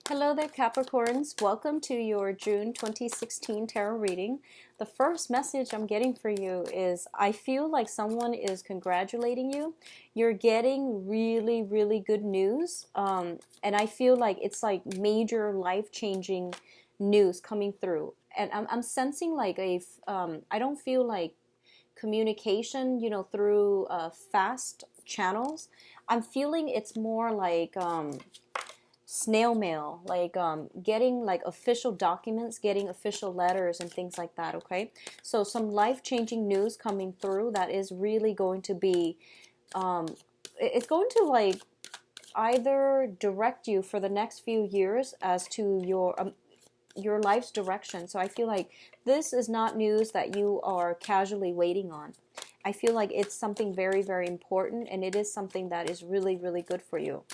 Hello there, Capricorns. Welcome to your June 2016 tarot reading. The first message I'm getting for you is I feel like someone is congratulating you. You're getting really, really good news. And I feel like it's like major life-changing news coming through. And I'm sensing like I don't feel like communication, through fast channels. I'm feeling it's more like snail mail, like getting like official documents, getting official letters and things like that. Okay, so some life-changing news coming through that is really going to be it's going to like either direct you for the next few years as to your life's direction. So I feel like this is not news that you are casually waiting on. I feel like it's something very, very important, and it is something that is really, really good for you.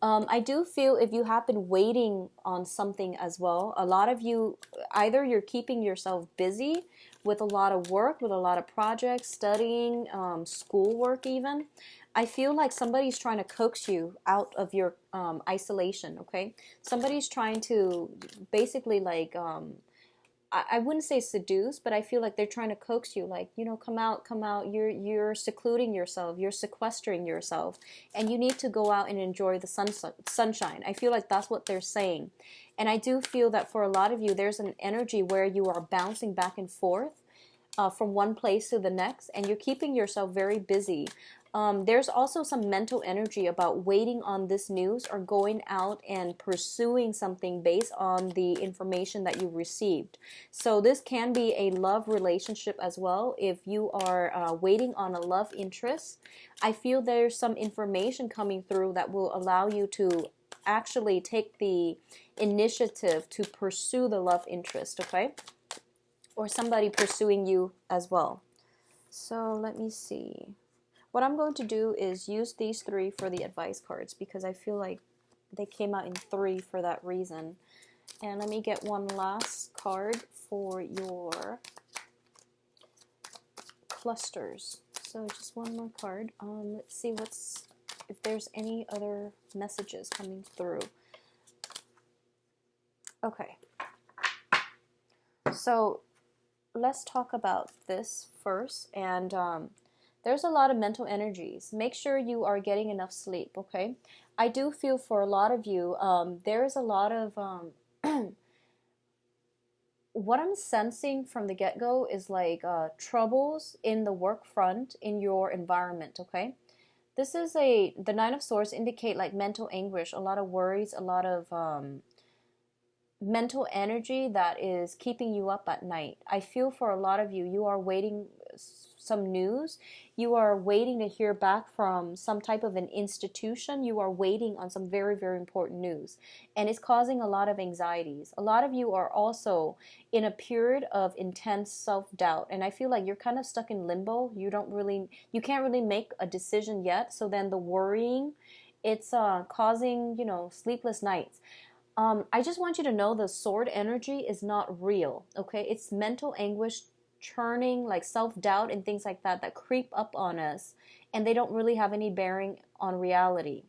I do feel if you have been waiting on something as well, a lot of you, either you're keeping yourself busy with a lot of work, with a lot of projects, studying, schoolwork even. I feel like somebody's trying to coax you out of your isolation, okay? Somebody's trying to basically like I wouldn't say seduce, but I feel like they're trying to coax you, like, come out, come out. You're secluding yourself, you're sequestering yourself, and you need to go out and enjoy the sunshine. I feel like that's what they're saying. And I do feel that for a lot of you, there's an energy where you are bouncing back and forth from one place to the next, and you're keeping yourself very busy. There's also some mental energy about waiting on this news or going out and pursuing something based on the information that you received. So this can be a love relationship as well. If you are waiting on a love interest, I feel there's some information coming through that will allow you to actually take the initiative to pursue the love interest, okay? Or somebody pursuing you as well. So let me see. What I'm going to do is use these three for the advice cards because I feel like they came out in three for that reason. And let me get one last card for your clusters. So just one more card. Let's see if there's any other messages coming through. Okay. So let's talk about this first. And there's a lot of mental energies. Make sure you are getting enough sleep, okay? I do feel for a lot of you, there is a lot of, what I'm sensing from the get-go is like troubles in the work front, in your environment, okay? This is the Nine of Swords indicate like mental anguish, a lot of worries, a lot of mental energy that is keeping you up at night. I feel for a lot of you, you are waiting some news. You are waiting to hear back from some type of an institution. You are waiting on some very, very important news. And it's causing a lot of anxieties. A lot of you are also in a period of intense self-doubt. And I feel like you're kind of stuck in limbo. You can't really make a decision yet. So then the worrying, it's causing, sleepless nights. I just want you to know the sword energy is not real, okay? It's mental anguish, churning, like self-doubt and things like that creep up on us, and they don't really have any bearing on reality.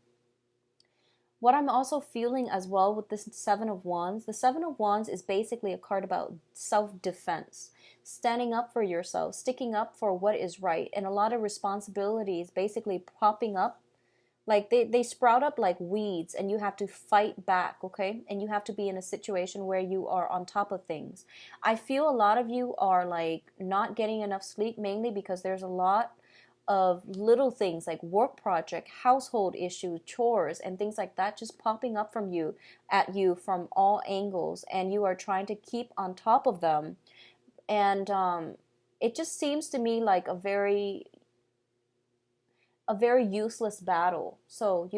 What I'm also feeling as well with this Seven of Wands, the Seven of Wands is basically a card about self-defense, standing up for yourself, sticking up for what is right, and a lot of responsibilities basically popping up. Like they sprout up like weeds, and you have to fight back, okay? And you have to be in a situation where you are on top of things. I feel a lot of you are like not getting enough sleep, mainly because there's a lot of little things like work project, household issues, chores, and things like that just popping up at you from all angles, and you are trying to keep on top of them. And it just seems to me like a very useless battle. So,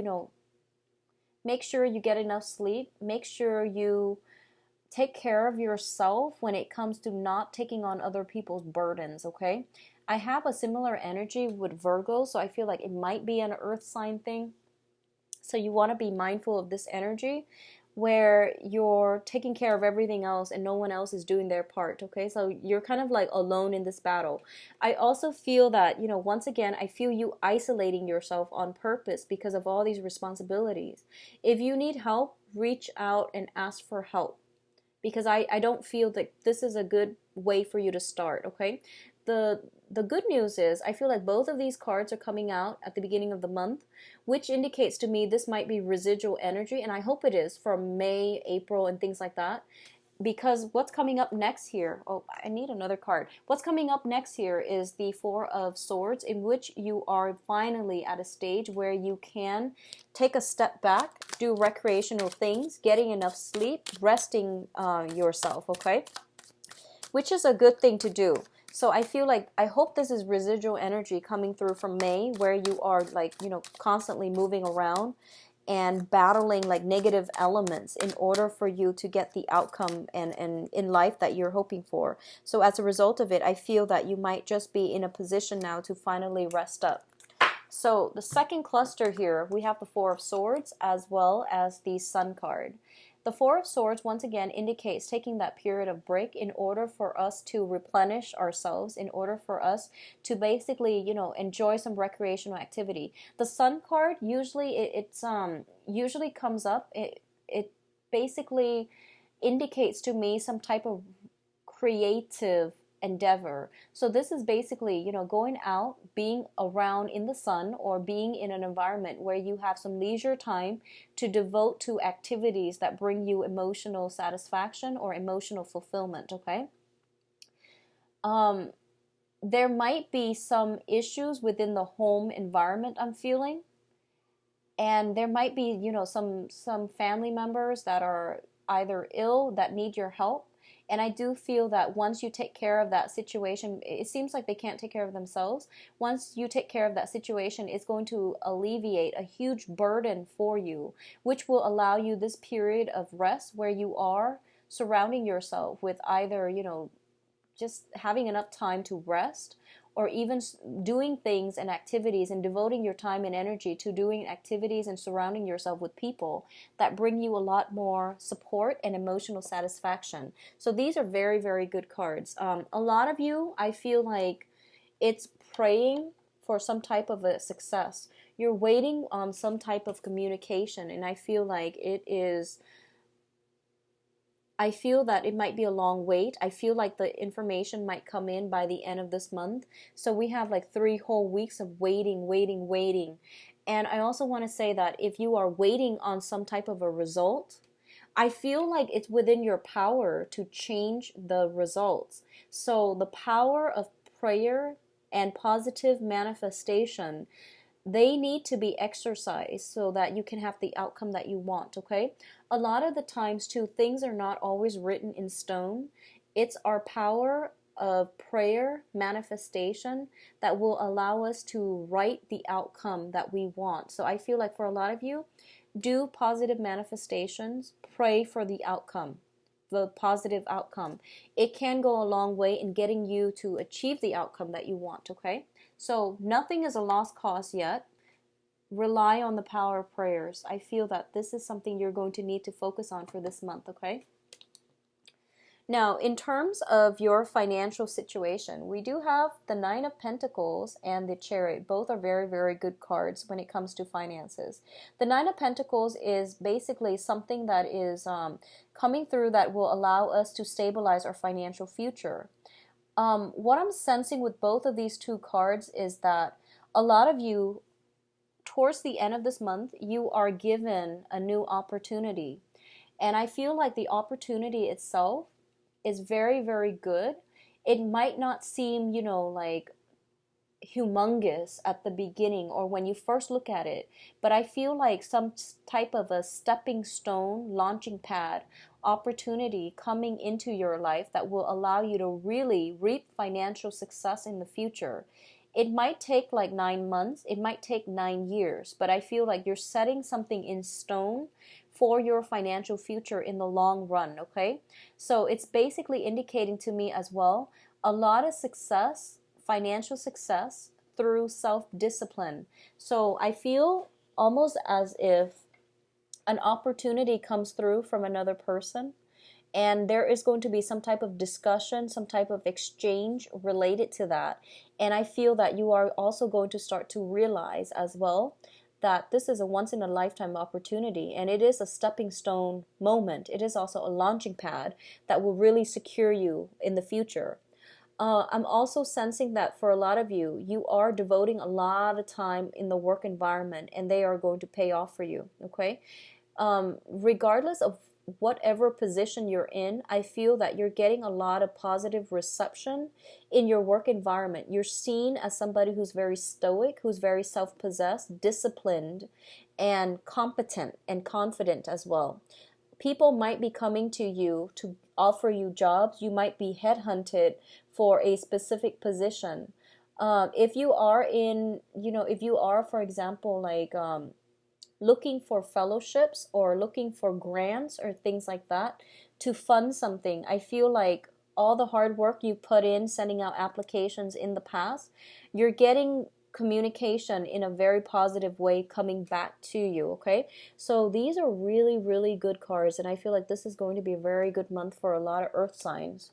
make sure you get enough sleep. Make sure you take care of yourself when it comes to not taking on other people's burdens, okay? I have a similar energy with Virgo, so I feel like it might be an earth sign thing. So you want to be mindful of this energy. where you're taking care of everything else and no one else is doing their part, okay? So you're kind of like alone in this battle. I also feel that, once again, I feel you isolating yourself on purpose because of all these responsibilities. If you need help, reach out and ask for help, because I don't feel that this is a good way for you to start, okay? The good news is I feel like both of these cards are coming out at the beginning of the month, which indicates to me this might be residual energy, and I hope it is for May, April, and things like that. Because what's coming up next here, oh, I need another card. What's coming up next here is the Four of Swords, in which you are finally at a stage where you can take a step back, do recreational things, getting enough sleep, resting yourself, okay? Which is a good thing to do. So I feel like, I hope this is residual energy coming through from May, where you are like, constantly moving around and battling like negative elements in order for you to get the outcome and in life that you're hoping for. So as a result of it, I feel that you might just be in a position now to finally rest up. So the second cluster here, we have the Four of Swords as well as the Sun card. The Four of Swords, once again, indicates taking that period of break in order for us to replenish ourselves, in order for us to basically, enjoy some recreational activity. The Sun card, usually it's usually comes up, it basically indicates to me some type of creative endeavor. So this is basically, going out, being around in the sun, or being in an environment where you have some leisure time to devote to activities that bring you emotional satisfaction or emotional fulfillment, okay? There might be some issues within the home environment, I'm feeling. And there might be, some family members that are either ill that need your help. And I do feel that once you take care of that situation, it seems like they can't take care of themselves. Once you take care of that situation, it's going to alleviate a huge burden for you, which will allow you this period of rest where you are surrounding yourself with either, just having enough time to rest, or even doing things and activities and devoting your time and energy to doing activities and surrounding yourself with people that bring you a lot more support and emotional satisfaction. So these are very, very good cards. A lot of you, I feel like it's praying for some type of a success. You're waiting on some type of communication, and I feel like I feel that it might be a long wait. I feel like the information might come in by the end of this month. So we have like 3 whole weeks of waiting. And I also want to say that if you are waiting on some type of a result, I feel like it's within your power to change the results. So the power of prayer and positive manifestation, they need to be exercised so that you can have the outcome that you want, okay? A lot of the times too, things are not always written in stone. It's our power of prayer, manifestation, that will allow us to write the outcome that we want. So I feel like for a lot of you, do positive manifestations, pray for the outcome, the positive outcome. It can go a long way in getting you to achieve the outcome that you want, okay? So nothing is a lost cause yet. Rely on the power of prayers. I feel that this is something you're going to need to focus on for this month, okay? Now, in terms of your financial situation, we do have the Nine of Pentacles and the Chariot. Both are very, very good cards when it comes to finances. The Nine of Pentacles is basically something that is coming through that will allow us to stabilize our financial future. What I'm sensing with both of these two cards is that a lot of you, towards the end of this month, you are given a new opportunity. And I feel like the opportunity itself is very, very good. It might not seem, like humongous at the beginning or when you first look at it, but I feel like some type of a stepping stone, launching pad, opportunity coming into your life that will allow you to really reap financial success in the future. It might take like 9 months, it might take 9 years, but I feel like you're setting something in stone for your financial future in the long run, okay? So it's basically indicating to me as well a lot of success, financial success through self-discipline. So I feel almost as if an opportunity comes through from another person, and there is going to be some type of discussion, some type of exchange related to that. And I feel that you are also going to start to realize as well that this is a once in a lifetime opportunity, and it is a stepping stone moment. It is also a launching pad that will really secure you in the future. I'm also sensing that for a lot of you, you are devoting a lot of time in the work environment, and they are going to pay off for you, okay? Regardless of whatever position you're in, I feel that you're getting a lot of positive reception in your work environment. You're seen as somebody who's very stoic, who's very self-possessed, disciplined, and competent and confident as well. People might be coming to you to offer you jobs. You might be headhunted for a specific position. If you are in, if you are, for example, like looking for fellowships or looking for grants or things like that to fund something, I feel like all the hard work you put in sending out applications in the past, you're getting communication in a very positive way coming back to you, okay? So these are really, really good cards, and I feel like this is going to be a very good month for a lot of earth signs.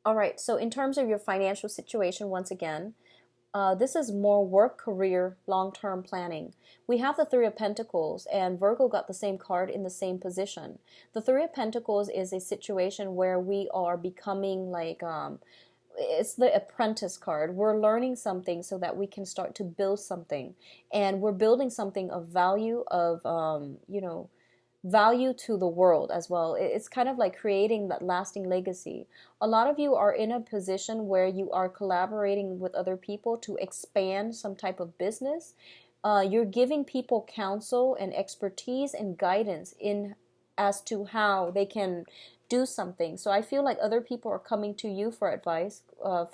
All right, so in terms of your financial situation, once again, this is more work, career, long-term planning. We have the Three of Pentacles, and Virgo got the same card in the same position. The Three of Pentacles is a situation where we are becoming like, it's the apprentice card. We're learning something so that we can start to build something. And we're building something of value, of, value to the world as well. It's kind of like creating that lasting legacy. A lot of you are in a position where you are collaborating with other people to expand some type of business. You're giving people counsel and expertise and guidance in as to how they can do something. So I feel like other people are coming to you for advice,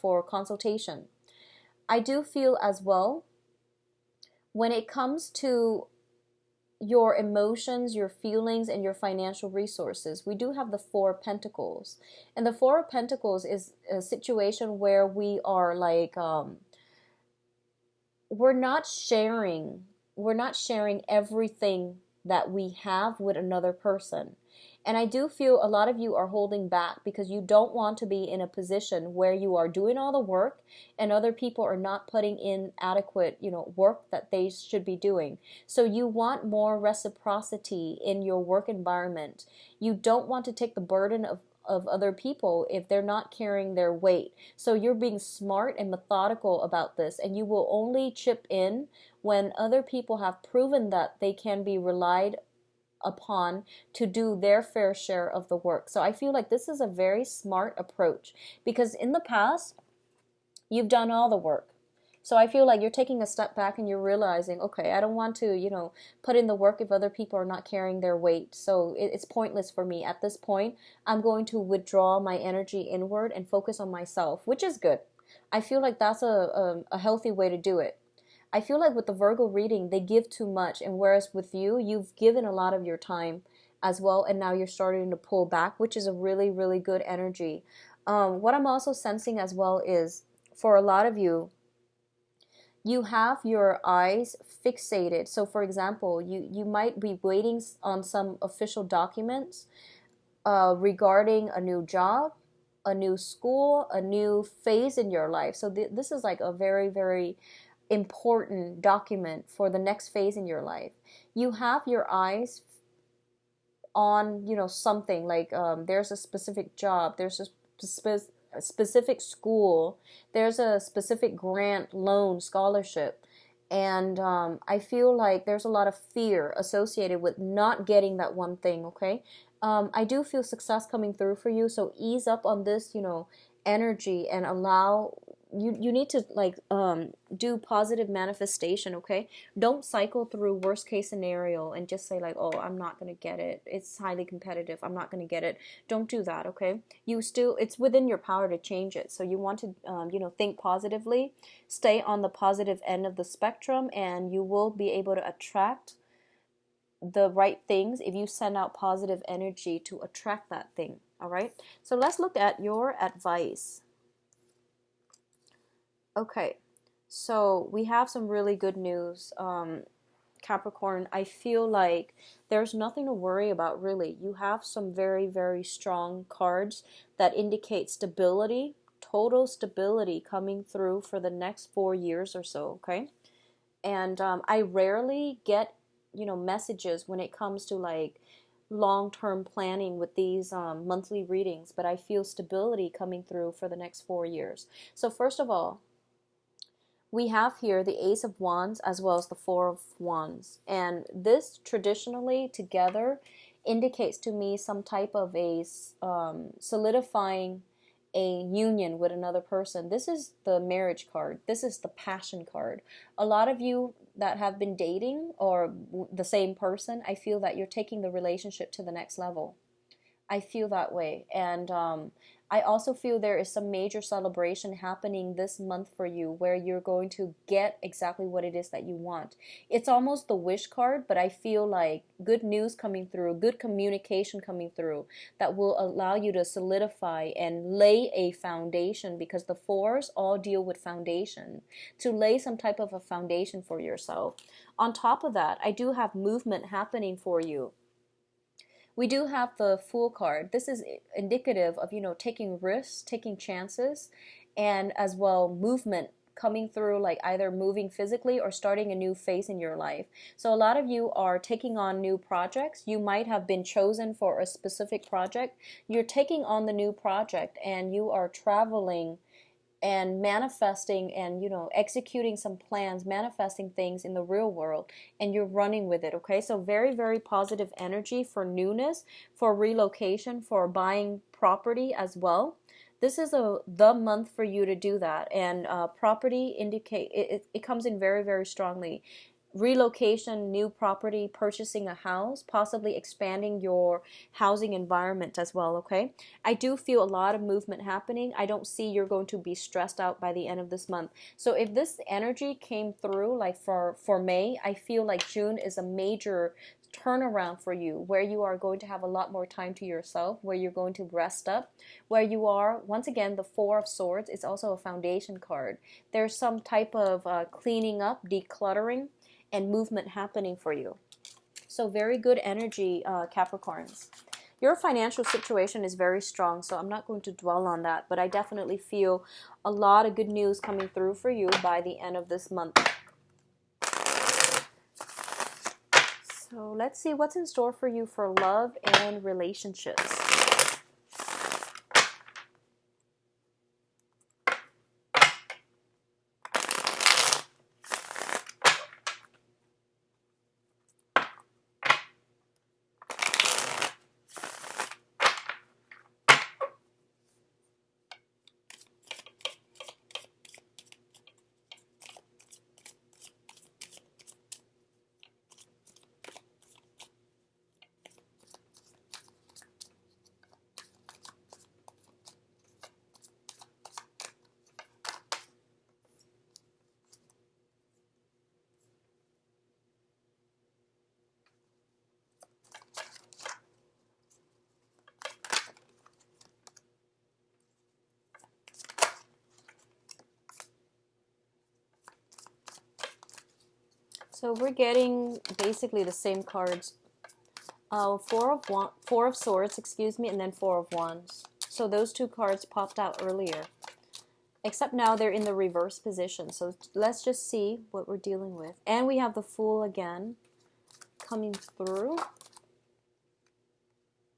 for consultation. I do feel as well, when it comes to your emotions, your feelings, and your financial resources, we do have the Four of Pentacles. And the Four of Pentacles is a situation where we are like, we're not sharing everything that we have with another person. And I do feel a lot of you are holding back because you don't want to be in a position where you are doing all the work and other people are not putting in adequate, work that they should be doing. So you want more reciprocity in your work environment. You don't want to take the burden of other people if they're not carrying their weight. So you're being smart and methodical about this, and you will only chip in when other people have proven that they can be relied upon to do their fair share of the work. So I feel like this is a very smart approach because in the past, you've done all the work. So I feel like you're taking a step back and you're realizing, okay, I don't want to, put in the work if other people are not carrying their weight. So it's pointless for me. At this point, I'm going to withdraw my energy inward and focus on myself, which is good. I feel like that's a healthy way to do it. I feel like with the Virgo reading, they give too much. And whereas with you, you've given a lot of your time as well. And now you're starting to pull back, which is a really, really good energy. What I'm also sensing as well is for a lot of you, you have your eyes fixated. So for example, you might be waiting on some official documents regarding a new job, a new school, a new phase in your life. So this is like a very, very important document for the next phase in your life. You have your eyes on, something like there's a specific job, there's a specific school, there's a specific grant, loan, scholarship. And I feel like there's a lot of fear associated with not getting that one thing, okay? I do feel success coming through for you, so ease up on this, energy and allow you need to like do positive manifestation, okay? Don't cycle through worst case scenario and just say like, oh, I'm not gonna get it, it's highly competitive, I'm not gonna get it. Don't do that, okay? It's within your power to change it. So you want to think positively, stay on the positive end of the spectrum, and you will be able to attract the right things if you send out positive energy to attract that thing. All right, so let's look at your advice. Okay, so we have some really good news Capricorn, I feel like there's nothing to worry about, really. You have some very, very strong cards that indicate stability, total stability coming through for the next 4 years or so, okay? And I rarely get, messages when it comes to like long-term planning with these monthly readings, but I feel stability coming through for the next 4 years. So first of all, we have here the Ace of Wands as well as the Four of Wands. And this traditionally together indicates to me some type of a solidifying a union with another person. This is the marriage card. This is the passion card. A lot of you that have been dating or the same person, I feel that you're taking the relationship to the next level. I feel that way. And I also feel there is some major celebration happening this month for you where you're going to get exactly what it is that you want. It's almost the wish card, but I feel like good news coming through, good communication coming through that will allow you to solidify and lay a foundation, because the fours all deal with foundation, to lay some type of a foundation for yourself. On top of that, I do have movement happening for you. We do have the Fool card. This is indicative of, taking risks, taking chances, and as well movement coming through, like either moving physically or starting a new phase in your life. So a lot of you are taking on new projects. You might have been chosen for a specific project. You're taking on the new project and you are traveling and manifesting and executing some plans, manifesting things in the real world, and you're running with it. Okay, so very, very positive energy for newness, for relocation, for buying property as well. This is the month for you to do that. And property indicate it comes in very, very strongly. Relocation, new property, purchasing a house, possibly expanding your housing environment as well, okay? I do feel a lot of movement happening. I don't see you're going to be stressed out by the end of this month. So if this energy came through like for May, I feel like June is a major turnaround for you, where you are going to have a lot more time to yourself, where you're going to rest up, where you are, once again, the Four of Swords is also a foundation card. There's some type of cleaning up, decluttering, and movement happening for you. So very good energy, Capricorns. Your financial situation is very strong, so I'm not going to dwell on that, but I definitely feel a lot of good news coming through for you by the end of this month. So let's see what's in store for you for love and relationships. So we're getting basically the same cards. Four of Swords, excuse me, and then Four of Wands. So those two cards popped out earlier. Except now they're in the reverse position. So let's just see what we're dealing with. And we have the Fool again coming through.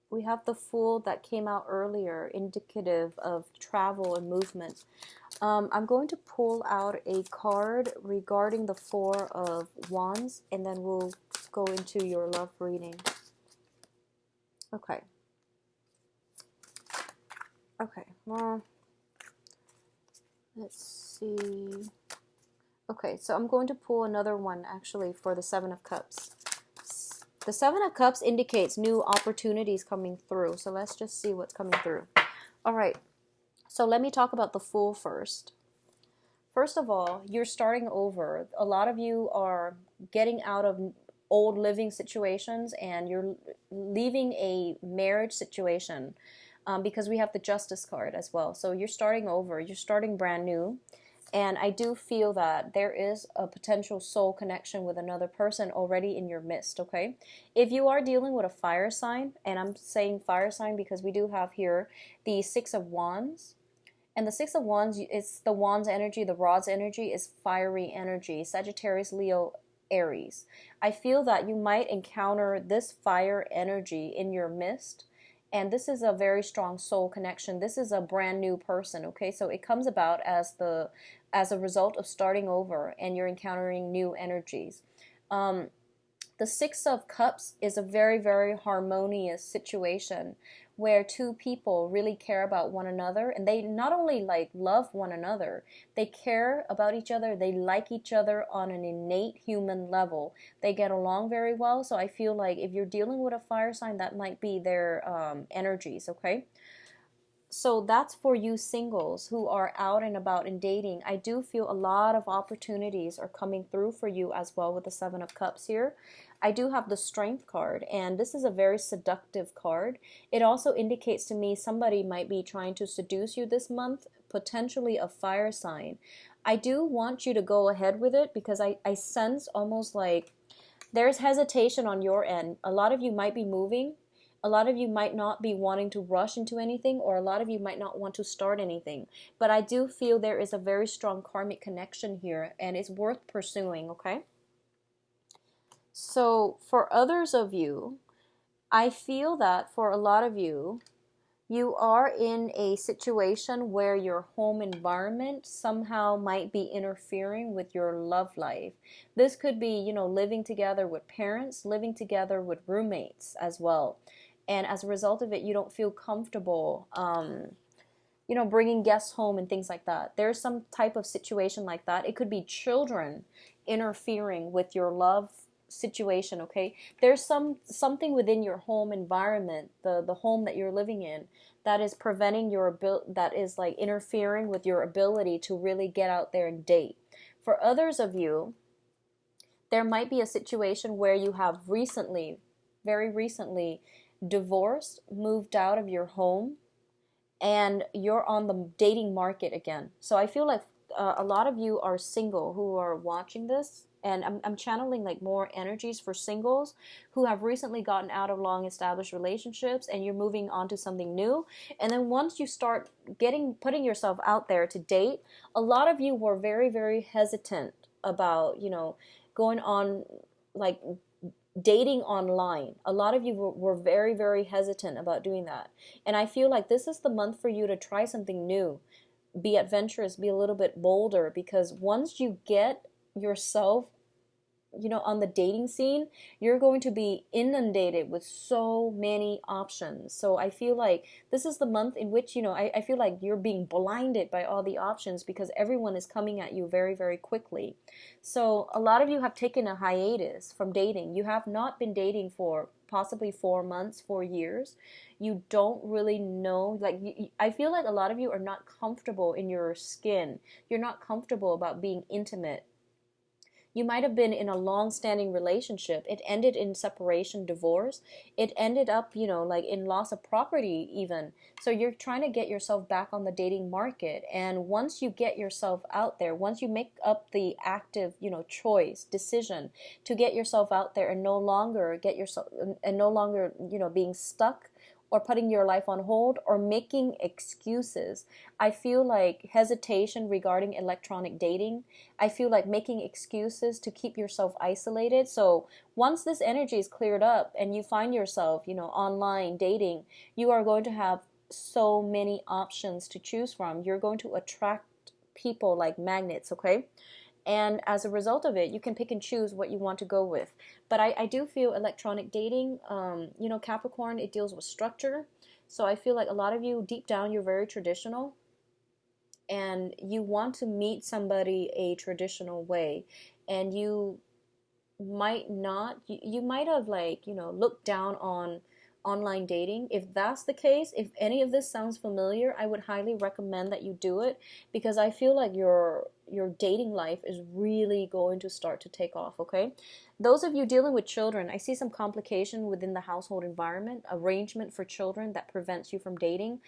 We have the Fool that came out earlier, indicative of travel and movement. I'm going to pull out a card regarding the Four of Wands, and then we'll go into your love reading. Okay. Okay, well, let's see. Okay, so I'm going to pull another one, actually, for the Seven of Cups. The Seven of Cups indicates new opportunities coming through, so let's just see what's coming through. All right. So let me talk about the Fool first. First of all, you're starting over. A lot of you are getting out of old living situations and you're leaving a marriage situation because we have the Justice card as well. So you're starting over. You're starting brand new. And I do feel that there is a potential soul connection with another person already in your midst, okay? If you are dealing with a fire sign, and I'm saying fire sign because we do have here the Six of Wands. And the Six of Wands, it's the Wands energy, the Rod's energy is fiery energy. Sagittarius, Leo, Aries. I feel that you might encounter this fire energy in your midst. And this is a very strong soul connection. This is a brand new person, okay? So it comes about as a result of starting over, and you're encountering new energies. The Six of Cups is a very, very harmonious situation where two people really care about one another, and they not only like love one another, they care about each other, they like each other on an innate human level. They get along very well. So I feel like if you're dealing with a fire sign, that might be their energies, okay? So that's for you singles who are out and about in dating. I do feel a lot of opportunities are coming through for you as well with the Seven of Cups here. I do have the Strength card, and this is a very seductive card. It also indicates to me somebody might be trying to seduce you this month, potentially a fire sign. I do want you to go ahead with it because I sense almost like there's hesitation on your end. A lot of you might be moving. A lot of you might not be wanting to rush into anything, or a lot of you might not want to start anything. But I do feel there is a very strong karmic connection here, and it's worth pursuing, okay? So for others of you, I feel that for a lot of you, you are in a situation where your home environment somehow might be interfering with your love life. This could be, living together with parents, living together with roommates as well. And as a result of it, you don't feel comfortable, bringing guests home and things like that. There's some type of situation like that. It could be children interfering with your love situation, okay? There's something within your home environment, the home that you're living in, that is preventing that is like interfering with your ability to really get out there and date. For others of you, there might be a situation where you have recently, very recently, divorced, moved out of your home, and you're on the dating market again. So I feel like a lot of you are single who are watching this, and I'm channeling like more energies for singles who have recently gotten out of long established relationships, and you're moving on to something new. And then once you start putting yourself out there to date, a lot of you were very, very hesitant about, going on like dating online. A lot of you were very, very hesitant about doing that. And I feel like this is the month for you to try something new. Be adventurous, be a little bit bolder, because once you get yourself on the dating scene, you're going to be inundated with so many options. So I feel like this is the month in which, I feel like you're being blinded by all the options because everyone is coming at you very, very quickly. So a lot of you have taken a hiatus from dating. You have not been dating for possibly 4 months, 4 years. You don't really know, I feel like a lot of you are not comfortable in your skin. You're not comfortable about being intimate. You might have been in a long-standing relationship. It ended in separation, divorce. It ended up, in loss of property even. So you're trying to get yourself back on the dating market. And once you get yourself out there, once you make up the active, decision to get yourself out there and no longer being stuck or putting your life on hold or making excuses. I feel like hesitation regarding electronic dating. I feel like making excuses to keep yourself isolated. So once this energy is cleared up and you find yourself, online dating, you are going to have so many options to choose from. You're going to attract people like magnets, okay? And as a result of it, you can pick and choose what you want to go with. But I do feel electronic dating, Capricorn, it deals with structure. So I feel like a lot of you, deep down, you're very traditional. And you want to meet somebody a traditional way. And you might not, you might have looked down on online dating. If that's the case, if any of this sounds familiar, I would highly recommend that you do it, because I feel like your dating life is really going to start to take off, okay? Those of you dealing with children, I see some complication within the household environment, arrangement for children that prevents you from dating.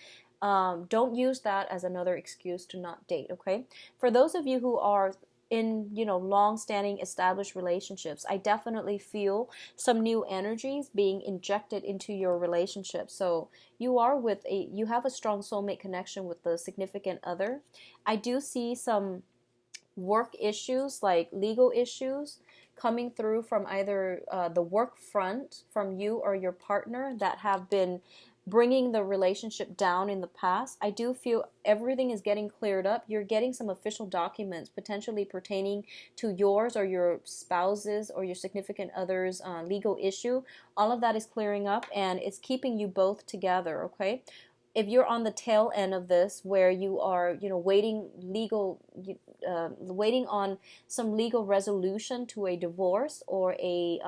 Don't use that as another excuse to not date, okay? For those of you who are in, long-standing established relationships, I definitely feel some new energies being injected into your relationship. So you have a strong soulmate connection with the significant other. I do see some work issues, like legal issues, coming through from either the work front from you or your partner that have been bringing the relationship down in the past. I do feel everything is getting cleared up. You're getting some official documents potentially pertaining to yours or your spouse's or your significant other's legal issue. All of that is clearing up, and it's keeping you both together, okay? If you're on the tail end of this, where you are, waiting on some legal resolution to a divorce or a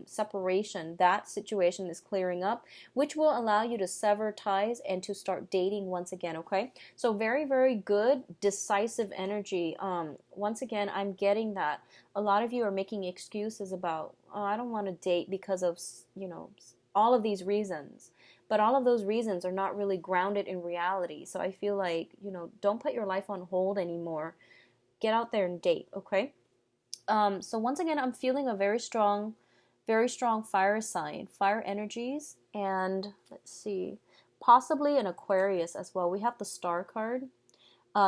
separation, that situation is clearing up, which will allow you to sever ties and to start dating once again. Okay, so very, very good, decisive energy. Once again, I'm getting that a lot of you are making excuses about, oh, I don't want to date because of, all of these reasons. But all of those reasons are not really grounded in reality. So I feel like, don't put your life on hold anymore. Get out there and date, okay? So once again, I'm feeling a very strong fire sign, fire energies, and let's see, possibly an Aquarius as well. We have the Star card.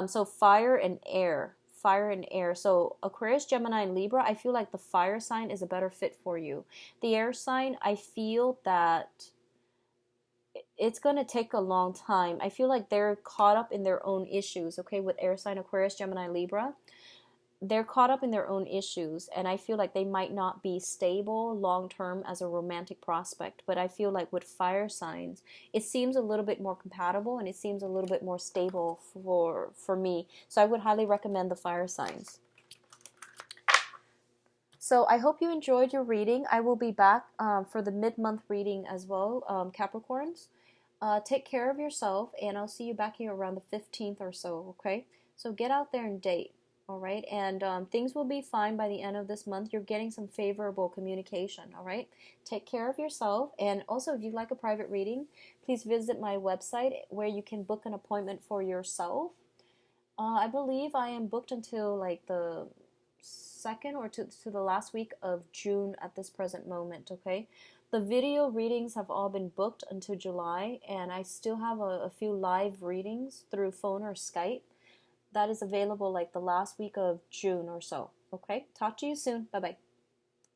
So fire and air. Fire and air. So Aquarius, Gemini, and Libra, I feel like the fire sign is a better fit for you. The air sign, I feel that it's going to take a long time. I feel like they're caught up in their own issues, okay, with air sign Aquarius, Gemini, Libra. They're caught up in their own issues, and I feel like they might not be stable long term as a romantic prospect. But I feel like with fire signs, it seems a little bit more compatible, and it seems a little bit more stable for me. So I would highly recommend the fire signs. So I hope you enjoyed your reading. I will be back for the mid-month reading as well, Capricorns. Take care of yourself, and I'll see you back here around the 15th or so, okay? So get out there and date, all right? And things will be fine by the end of this month. You're getting some favorable communication, all right? Take care of yourself. And also, if you'd like a private reading, please visit my website where you can book an appointment for yourself. I believe I am booked until like the second or to the last week of June at this present moment, okay? The video readings have all been booked until July, and I still have a few live readings through phone or Skype that is available like the last week of June or so, okay? Talk to you soon. Bye-bye.